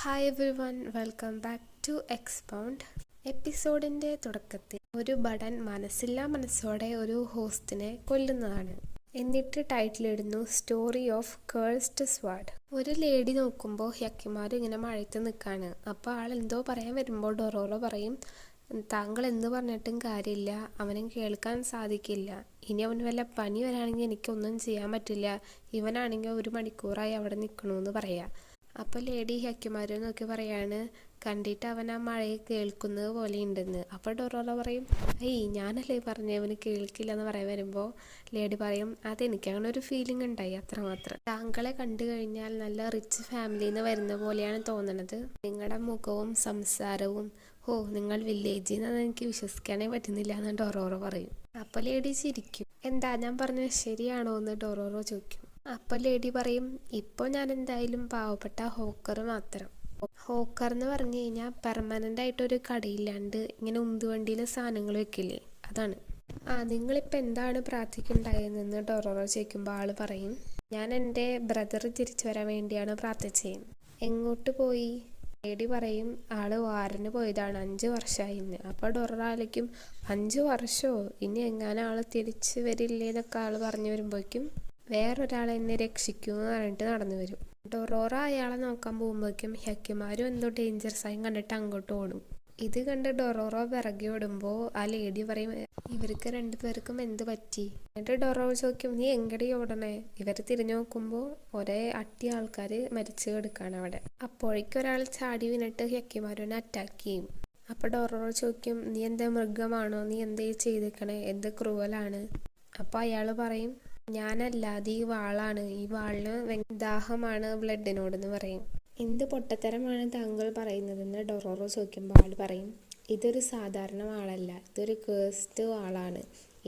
Hi everyone, welcome back to expound. എപ്പിസോഡിൻ്റെ തുടക്കത്തിൽ ഒരു ഭടൻ മനസ്സില്ലാ മനസ്സോടെ ഒരു ഹോസ്റ്റിനെ കൊല്ലുന്നതാണ്. എന്നിട്ട് ടൈറ്റിലിടുന്നു സ്റ്റോറി ഓഫ് കേഴ്സ്ഡ് സ്വാഡ്. ഒരു ലേഡി നോക്കുമ്പോൾ ഹ്യക്കിമാർ ഇങ്ങനെ മഴയത്ത് നിൽക്കാണ്. അപ്പോൾ ആളെന്തോ പറയാൻ വരുമ്പോൾ ഡൊറോറോ പറയും, താങ്കൾ എന്ത് പറഞ്ഞിട്ടും കാര്യമില്ല, അവനും കേൾക്കാൻ സാധിക്കില്ല. ഇനി അവന് വല്ല പനി വരാണെങ്കിൽ എനിക്കൊന്നും ചെയ്യാൻ പറ്റില്ല. ഇവനാണെങ്കിൽ 1 മണിക്കൂറായി അവിടെ നിൽക്കണമെന്ന് പറയാം. അപ്പോൾ ലേഡി ഹ്യക്കിമാരെ നോക്കി പറയാണ്, കണ്ടിട്ട് അവൻ ആ മഴയെ കേൾക്കുന്നത് പോലെ ഉണ്ടെന്ന്. അപ്പോൾ ഡൊറോറോ പറയും, ഞാനല്ലേ പറഞ്ഞേ അവന് കേൾക്കില്ല എന്ന് പറയാൻ വരുമ്പോൾ ലേഡി പറയും, അതെനിക്കങ്ങനെ ഒരു ഫീലിംഗ് ഉണ്ടായി, അത്രമാത്രം. താങ്കളെ കണ്ടു കഴിഞ്ഞാൽ നല്ല റിച്ച് ഫാമിലിയിൽ നിന്ന് വരുന്ന പോലെയാണ് തോന്നണത്. നിങ്ങളുടെ മുഖവും സംസാരവും നിങ്ങൾ വില്ലേജിൽ നിന്ന് എനിക്ക് വിശ്വസിക്കാനേ പറ്റുന്നില്ല എന്ന് ഡൊറോറോ പറയും. അപ്പോൾ ലേഡി ചിരിക്കും. എന്താ ഞാൻ പറഞ്ഞത് ശരിയാണോ എന്ന് ഡൊറോറോ ചോദിക്കും. അപ്പോൾ ലേഡി പറയും, ഇപ്പോൾ ഞാൻ എന്തായാലും പാവപ്പെട്ട ഹോക്കർ മാത്രം. ഹോക്കർ എന്ന് പറഞ്ഞു കഴിഞ്ഞാൽ പെർമനൻ്റ് ആയിട്ടൊരു കടയില്ലാണ്ട് ഇങ്ങനെ ഉന്തുവണ്ടിയിൽ സാധനങ്ങൾ വെക്കില്ലേ, അതാണ്. നിങ്ങളിപ്പോൾ എന്താണ് പ്രാർത്ഥിക്കുന്നുണ്ടായെന്ന് ഡൊറോറോ ചോദിക്കുമ്പോൾ ആൾ പറയും, ഞാൻ എൻ്റെ ബ്രദർ തിരിച്ചു വരാൻ വേണ്ടിയാണ് പ്രാർത്ഥിച്ചത്. എങ്ങോട്ട് പോയി? ലേഡി പറയും, ആള് വാറിന് പോയതാണ്, 5 വർഷമായി ഇന്ന്. അപ്പോൾ ഡൊറോറോ ആലോചിക്കും, 5 വർഷമോ, ഇനി എങ്ങനെ ആൾ തിരിച്ച് വരില്ലേ എന്നൊക്കെ ആൾ പറഞ്ഞു വരുമ്പോഴേക്കും വേറൊരാളെ എന്നെ രക്ഷിക്കുമെന്ന് പറഞ്ഞിട്ട് നടന്നു വരും. ഡൊറോറോ അയാളെ നോക്കാൻ പോകുമ്പോഴേക്കും ഹ്യക്കിമാരും എന്തോ ഡേഞ്ചർ സൈൻ കണ്ടിട്ട് അങ്ങോട്ട് ഓടും. ഇത് കണ്ട് ഡൊറോറോ പിറകെ ഓടുമ്പോൾ ആ ലേഡി പറയും, ഇവർക്ക് 2 പേർക്കും എന്ത് പറ്റി? എന്നിട്ട് ഡൊറോറോ ചോദിക്കും, നീ എങ്ങടി ഓടണേ? ഇവർ തിരിഞ്ഞു നോക്കുമ്പോൾ ഒരേ അട്ടി ആൾക്കാർ മരിച്ചു കിടക്കാണ് അവിടെ. അപ്പോഴേക്കും ഒരാൾ ചാടി വീണിട്ട് ഹ്യക്കിമാരനെ അറ്റാക്ക് ചെയ്യും. അപ്പോൾ ഡൊറോറോ ചോദിക്കും, നീ എന്താ മൃഗമാണോ? നീ എന്താ ചെയ്തേക്കണേ? എന്ത് ക്രൂവലാണ്? അപ്പോൾ അയാൾ പറയും, ഞാനല്ലാതെ ഈ വാളാണ്, ഈ വാളിന് ദാഹമാണ് ബ്ലഡിനോടെന്ന് പറയും. എന്ത് പൊട്ടത്തരമാണ് താങ്കൾ പറയുന്നതെന്ന് ഡൊറോറോ ചോദിക്കുമ്പോൾ ആൾ പറയും, ഇതൊരു സാധാരണ വാളല്ല, ഇതൊരു കേഴ്സ്ഡ് വാളാണ്.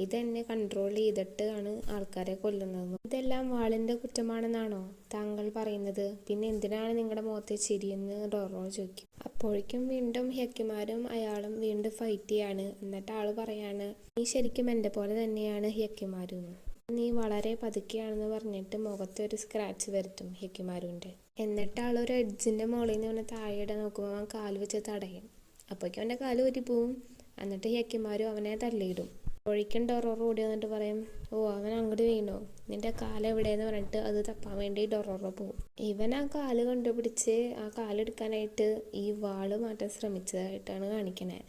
ഇതെന്നെ കൺട്രോൾ ചെയ്തിട്ടാണ് ആൾക്കാരെ കൊല്ലുന്നത്. ഇതെല്ലാം വാളിൻ്റെ കുറ്റമാണെന്നാണോ താങ്കൾ പറയുന്നത്? പിന്നെ എന്തിനാണ് നിങ്ങളുടെ മുഖത്തെ ചിരിയെന്ന് ഡൊറോറോ ചോദിക്കും. അപ്പോഴേക്കും വീണ്ടും ഹ്യക്കിമാരും അയാളും വീണ്ടും ഫൈറ്റ് ചെയ്യാണ്. എന്നിട്ട് ആൾ പറയാണ്, നീ ശരിക്കും എൻ്റെ പോലെ തന്നെയാണ് ഹ്യക്കിമാരും, നീ വളരെ പതുക്കെയാണെന്ന് പറഞ്ഞിട്ട് മുഖത്ത് ഒരു സ്ക്രാച്ച് വരുത്തും ഹ്യക്കിമാരുൻ്റെ. എന്നിട്ട് ആളൊരു എഡ്ജിൻ്റെ മുകളിൽ നിന്ന് അവനെ താഴെയിടാൻ നോക്കുമ്പോൾ അവൻ കാല് വെച്ച് തടയും. അപ്പോഴേക്കും അവൻ്റെ കാല് ഊരി പോവും. എന്നിട്ട് ഹ്യക്കിമാരും അവനെ തള്ളിയിടും. അപ്പോഴേക്കും ഡൊറോറോ ഓടി വന്നിട്ട് പറയും, അവൻ അങ്ങോട്ട് വീണോ, നിന്റെ കാല് എവിടെയെന്ന് പറഞ്ഞിട്ട് അത് തപ്പാൻ വേണ്ടി ഡൊറോറോ പോവും. ഇവൻ ആ കാല് കണ്ടുപിടിച്ച് ആ കാലെടുക്കാനായിട്ട് ഈ വാള് മാറ്റാൻ ശ്രമിച്ചതായിട്ടാണ് കാണിക്കണേ.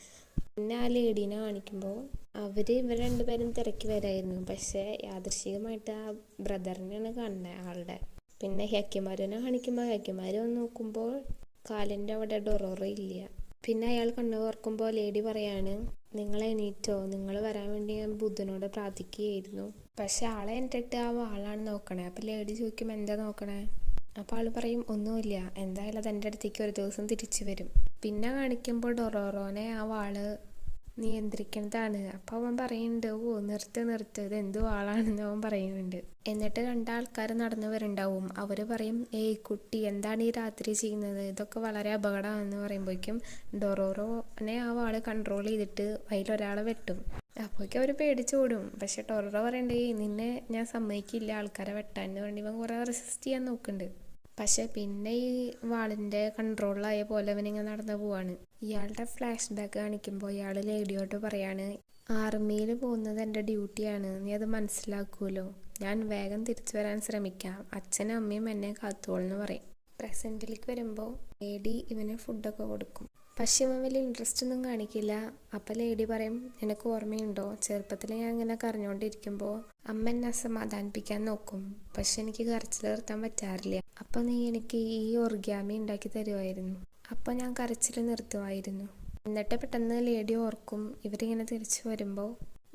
പിന്നെ ആ ലേഡീനെ കാണിക്കുമ്പോൾ ഇവർ 2 പേരും തിരക്കി വരായിരുന്നു. പക്ഷേ യാദൃശ്ചികമായിട്ട് ആ ബ്രദറിനെയാണ് കാണുന്നത് ആളുടെ. പിന്നെ ഹ്യക്കിമാരനെ കാണിക്കുമ്പോൾ ഹ്യക്കിമാർ വന്ന് നോക്കുമ്പോൾ കാലിൻ്റെ അവിടെ ഡൊറോറോ ഇല്ല. പിന്നെ അയാൾ കണ്ണു തുറക്കുമ്പോൾ ലേഡി പറയാണ്, നിങ്ങൾ എണീറ്റോ, നിങ്ങൾ വരാൻ വേണ്ടി ഞാൻ ബുദ്ധനോട് പ്രാർത്ഥിക്കുകയായിരുന്നു. പക്ഷെ ആളെ എന്നിട്ട് ആ വാളാണ് നോക്കണേ. അപ്പോൾ ലേഡി ചോദിക്കും, എന്താ നോക്കണേ? അപ്പോൾ ആൾ പറയും, ഒന്നുമില്ല, എന്തായാലും അത് എൻ്റെ അടുത്തേക്ക് ഒരു ദിവസം തിരിച്ചു വരും. പിന്നെ കാണിക്കുമ്പോൾ ഡൊറോറോനെ ആ വാള് നിയന്ത്രിക്കുന്നതാണ്. അപ്പോൾ അവൻ പറയുന്നുണ്ട്, നിർത്ത്, ഇത് എന്ത് വാളാണെന്ന് അവൻ പറയുന്നുണ്ട്. എന്നിട്ട് 2 ആൾക്കാർ നടന്നു വരുന്നുണ്ടാവും. അവർ പറയും, കുട്ടി എന്താണ് ഈ രാത്രി ചെയ്യുന്നത്, ഇതൊക്കെ വളരെ അപകടമാണെന്ന് പറയുമ്പോഴേക്കും ഡൊറോറോനെ ആ വാള് കൺട്രോൾ ചെയ്തിട്ട് അതിലൊരാളെ വെട്ടും. അപ്പോഴേക്കും അവർ പേടിച്ചോടും. പക്ഷെ ഡൊറോറോ പറയണ്ടേ, നിന്നെ ഞാൻ സമ്മതിക്കില്ല ആൾക്കാരെ വെട്ടാൻ എന്ന് വേണ്ടി ഇവൻ കുറേ റെസിസ്റ്റ് ചെയ്യാൻ നോക്കുന്നുണ്ട്. പക്ഷെ പിന്നെ ഈ വാളിൻ്റെ കൺട്രോളിലായ പോലെ അവനിങ്ങനെ നടന്നു പോവാണ്. ഇയാളുടെ ഫ്ലാഷ് ബാക്ക് കാണിക്കുമ്പോൾ ഇയാൾ ലേഡിയോട്ട് പറയാണ്, ആർമിയിൽ പോകുന്നത് എൻ്റെ ഡ്യൂട്ടിയാണ്, നീ അത് മനസ്സിലാക്കുമല്ലോ. ഞാൻ വേഗം തിരിച്ചു വരാൻ ശ്രമിക്കാം, അച്ഛനും അമ്മയും എന്നെ കാത്തോളെന്ന് പറയും. പ്രസൻറ്റിലേക്ക് വരുമ്പോൾ ലേഡി ഇവന് ഫുഡൊക്കെ കൊടുക്കും. പക്ഷെ ഇവൻ വലിയ ഇൻട്രസ്റ്റ് ഒന്നും കാണിക്കില്ല. അപ്പം ലേഡി പറയും, എനിക്ക് ഓർമ്മയുണ്ടോ, ചെറുപ്പത്തിൽ ഞാൻ ഇങ്ങനെ കരഞ്ഞുകൊണ്ടിരിക്കുമ്പോൾ അമ്മ എന്നെ സമാധാനിപ്പിക്കാൻ നോക്കും, പക്ഷെ എനിക്ക് കരച്ചിൽ നിർത്താൻ പറ്റാറില്ല. അപ്പം നീ എനിക്ക് ഈ ഒറിഗാമി ഉണ്ടാക്കി തരുമായിരുന്നു, അപ്പം ഞാൻ കരച്ചിൽ നിർത്തുമായിരുന്നു. എന്നിട്ട് പെട്ടെന്ന് ലേഡി ഓർക്കും, ഇവരിങ്ങനെ തിരിച്ചു വരുമ്പോൾ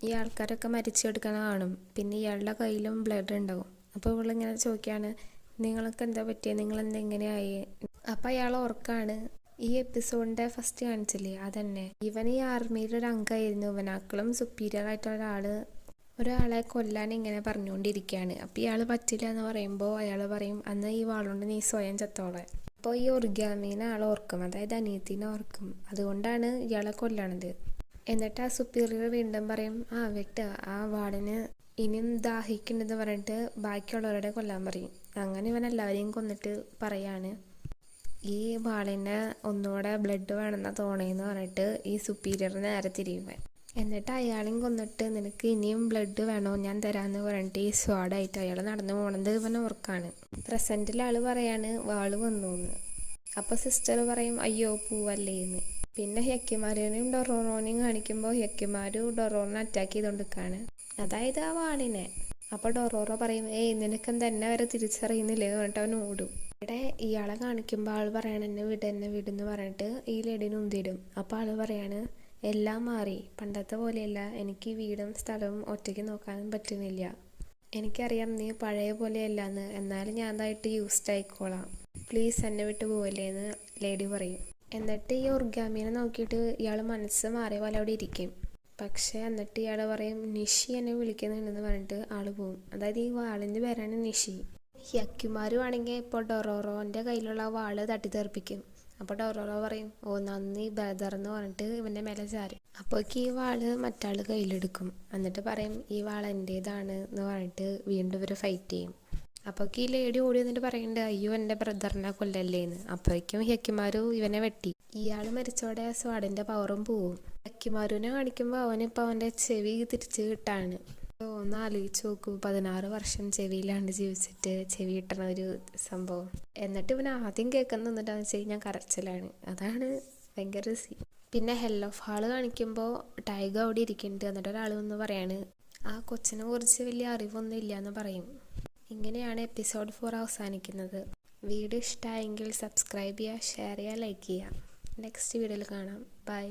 ഈ ആൾക്കാരൊക്കെ മരിച്ചെടുക്കാൻ കാണും. പിന്നെ ഇയാളുടെ കയ്യിലും ബ്ലഡ് ഉണ്ടാവും. അപ്പോൾ ഇവളിങ്ങനെ ചോദിക്കുകയാണ്, നിങ്ങൾക്ക് എന്താ പറ്റിയത്, നിങ്ങളെന്താ ഇങ്ങനെയായി? അപ്പം അയാൾ ഓർക്കാണ്, ഈ എപ്പിസോഡിൻ്റെ ഫസ്റ്റ് കാണിച്ചില്ലേ, അതന്നെ, ഇവൻ ഈ ആർമിയിൽ ഒരു അംഗമായിരുന്നു. ഇവനാക്കളും സുപ്പീരിയർ ആയിട്ടുള്ള ഒരാളെ കൊല്ലാൻ ഇങ്ങനെ പറഞ്ഞുകൊണ്ടിരിക്കുകയാണ്. അപ്പോൾ ഇയാൾ പറ്റില്ല എന്ന് പറയുമ്പോൾ അയാൾ പറയും, അന്ന് ഈ വാളുകൊണ്ട് നീ സ്വയം ചത്തോളെ. അപ്പോൾ ഈ ഒറിഗാമീനെ ആൾ ഓർക്കും, അതായത് അനിയത്തിനെ ഓർക്കും. അതുകൊണ്ടാണ് ഇയാളെ കൊല്ലണത്. എന്നിട്ട് ആ സുപ്പീരിയർ വീണ്ടും പറയും, വെട്ടുക, ആ വാളിന് ഇനിയും ദാഹിക്കുന്നുണ്ടെന്ന് പറഞ്ഞിട്ട് ബാക്കിയുള്ളവരുടെ കൊല്ലാൻ പറയും. അങ്ങനെ ഇവൻ എല്ലാവരെയും കൊന്നിട്ട് പറയാണ്, ഈ വാളിന് ഒന്നുകൂടെ ബ്ലഡ് വേണമെന്നാ തോണേന്ന് പറഞ്ഞിട്ട് ഈ സുപ്പീരിയറിന് നേരെ തിരിയുവൻ. എന്നിട്ട് അയാളെയും കൊന്നിട്ട് നിനക്ക് ഇനിയും ബ്ലഡ് വേണോ, ഞാൻ തരാമെന്ന് പറഞ്ഞിട്ട് ഈ സ്വാഡായിട്ട് അയാൾ നടന്നു പോണത് ഇവൻ ഓർക്കാണ്. പ്രസൻറ്റിൽ ആൾ പറയാണ് വാള് വന്നു എന്ന്. അപ്പോൾ സിസ്റ്റർ പറയും അയ്യോ പോവല്ലേന്ന്. പിന്നെ ഹെക്കിമാരിനെയും ഡൊറോറോനെയും കാണിക്കുമ്പോൾ ഹെക്കിമാരു ഡൊറോറിനെ അറ്റാക്ക് ചെയ്തുകൊണ്ടിരിക്കുകയാണ്, അതായത് ആ വാളിനെ. അപ്പോൾ ഡൊറോറോ പറയും നിനക്കെന്താ എന്നെ വരെ തിരിച്ചറിയുന്നില്ലേ എന്ന് പറഞ്ഞിട്ട് അവൻ ഓടും. ഇവിടെ ഇയാളെ കാണിക്കുമ്പോൾ ആൾ പറയാണ് എന്നെ വിടെന്ന് പറഞ്ഞിട്ട് ഈ ലേഡീനെ ഉന്തിയിടും. അപ്പോൾ ആൾ പറയാണ് എല്ലാം മാറി, പണ്ടത്തെ പോലെയല്ല, എനിക്ക് വീടും സ്ഥലവും ഒറ്റയ്ക്ക് നോക്കാനും പറ്റുന്നില്ല, എനിക്കറിയാം നീ പഴയ പോലെയല്ലാന്ന്, എന്നാലും ഞാൻ അതായിട്ട് യൂസ്ഡ് ആയിക്കോളാം, പ്ലീസ് എന്നെ വിട്ട് പോവല്ലേന്ന് ലേഡി പറയും. എന്നിട്ട് ഈ ഒർഗാമീനെ നോക്കിയിട്ട് ഇയാൾ മനസ്സ് മാറിയ പോലെ അവിടെ ഇരിക്കും. പക്ഷേ എന്നിട്ട് ഇയാൾ പറയും നിഷി എന്നെ വിളിക്കുന്നുണ്ടെന്ന് പറഞ്ഞിട്ട് ആൾ പോവും. അതായത് ഈ വാളിൻ്റെ പേരാണ് നിഷി. ഹ്യക്കുമാരും ആണെങ്കിൽ ഇപ്പോൾ ഡൊറോറോൻ്റെ കയ്യിലുള്ള വാള് തട്ടിത്തെറിപ്പിക്കും. അപ്പോൾ ഡൊറോറോ പറയും നന്ദി ബ്രദർ എന്ന് പറഞ്ഞിട്ട് ഇവൻ്റെ മേലെ ചാരും. അപ്പോഴേക്ക് ഈ വാള് മറ്റാൾ കയ്യിലെടുക്കും. എന്നിട്ട് പറയും ഈ വാൾ എൻ്റേതാണ് എന്ന് പറഞ്ഞിട്ട് വീണ്ടും ഇവർ ഫൈറ്റ് ചെയ്യും. അപ്പോഴേക്ക് ഈ ലേഡി ഓടി വന്നിട്ട് പറയുന്നുണ്ട് അയ്യോ എൻ്റെ ബ്രദറിനെ കൊല്ലല്ലേന്ന്. അപ്പോഴേക്കും ഹ്യക്കുമാരു ഇവനെ വെട്ടി. ഇയാൾ മരിച്ചോടെ സ്വാഡിൻ്റെ പവറും പോവും. ഹ്യക്കുമാരുവിനെ കാണിക്കുമ്പോൾ അവനിപ്പോൾ അവൻ്റെ ചെവി തിരിച്ച് കിട്ടാണ്. ഒന്ന് ആലോചിച്ച് നോക്കൂ, 16 വർഷം ചെവിയിലാണ്ട് ജീവിച്ചിട്ട് ചെവി കിട്ടണ ഒരു സംഭവം. എന്നിട്ട് ഇവൻ ആദ്യം കേൾക്കുന്ന എന്താണെന്ന് വെച്ച് കഴിഞ്ഞാൽ കരച്ചിലാണ്. അതാണ് ഭയങ്കര സീൻ. പിന്നെ ഹെൽ ഓഫ് ഹാള് കാണിക്കുമ്പോൾ ടൈഗർ അവിടെ ഇരിക്കുന്നുണ്ട്. എന്നിട്ട് ഒരാൾ വന്ന് പറയാണ് ആ കൊച്ചിനെ കുറിച്ച് വലിയ അറിവൊന്നും ഇല്ല എന്ന് പറയും. ഇങ്ങനെയാണ് എപ്പിസോഡ് 4 അവസാനിക്കുന്നത്. വീഡിയോ ഇഷ്ടമായെങ്കിൽ സബ്സ്ക്രൈബ് ചെയ്യുക, ഷെയർ ചെയ്യുക, ലൈക്ക് ചെയ്യുക. നെക്സ്റ്റ് വീഡിയോയിൽ കാണാം. ബൈ.